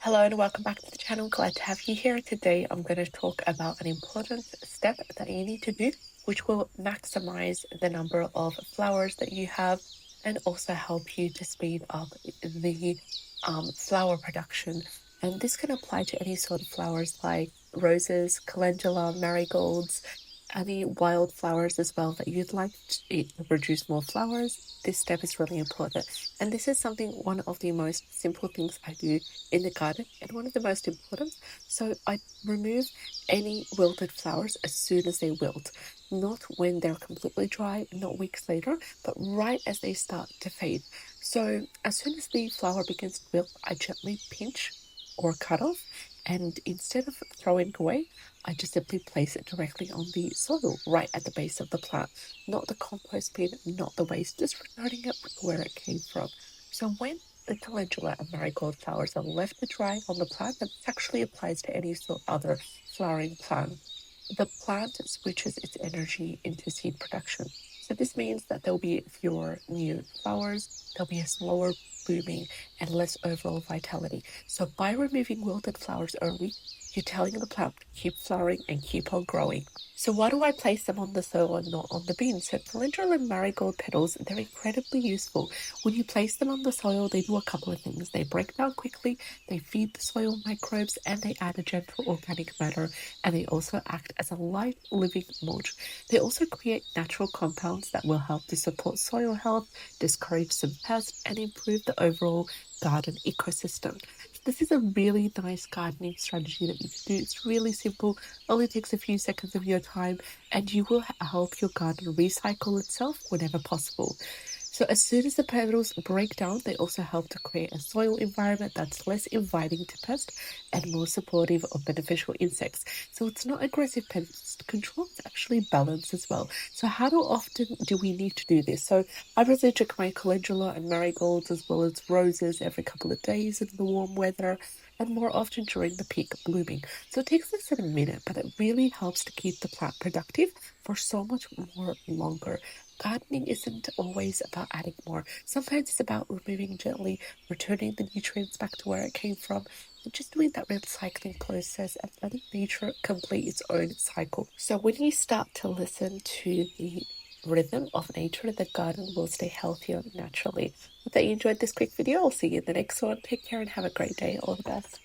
Hello and welcome back to the channel. Glad to have you here. Today I'm going to talk about an important step that you need to do, which will maximize the number of flowers that you have and also help you to speed up the flower production. And this can apply to any sort of flowers like roses, calendula, marigolds, any wildflowers as well that you'd like to produce more flowers. This step is really important. And this is one of the most simple things I do in the garden and one of the most important. So I remove any wilted flowers as soon as they wilt, not when they're completely dry, not weeks later, but right as they start to fade. So as soon as the flower begins to wilt, I gently pinch or cut off, and instead of throwing away, I just simply place it directly on the soil right at the base of the plant, not the compost bin, not the waste, just returning it where it came from. So when the calendula and marigold flowers are left to dry on the plant, and this actually applies to any sort of other flowering plant, the plant switches its energy into seed production. So this means that there'll be fewer new flowers, there'll be a slower blooming and less overall vitality. So by removing wilted flowers early, you're telling the plant to keep flowering and keep on growing. So why do I place them on the soil and not on the bin? So calendula and marigold petals, they're incredibly useful. When you place them on the soil, they do a couple of things. They break down quickly, they feed the soil microbes, and they add a gentle organic matter, and they also act as a light living mulch. They also create natural compounds that will help to support soil health, discourage some pests, and improve the overall garden ecosystem. This is a really nice gardening strategy that you can do. It's really simple, only takes a few seconds of your time, and you will help your garden recycle itself whenever possible. So as soon as the petals break down, they also help to create a soil environment that's less inviting to pests and more supportive of beneficial insects. So it's not aggressive pest control, it's actually balanced as well. So how often do we need to do this? So I personally check my calendula and marigolds as well as roses every couple of days in the warm weather, and more often during the peak blooming. So it takes less than a minute, but it really helps to keep the plant productive for so much more longer. Gardening isn't always about adding more. Sometimes it's about removing gently, returning the nutrients back to where it came from, and just doing that recycling process and letting nature complete its own cycle. So when you start to listen to the rhythm of nature, the garden will stay healthier naturally. Hope that you enjoyed this quick video. I'll see you in the next one. Take care and have a great day. All the best.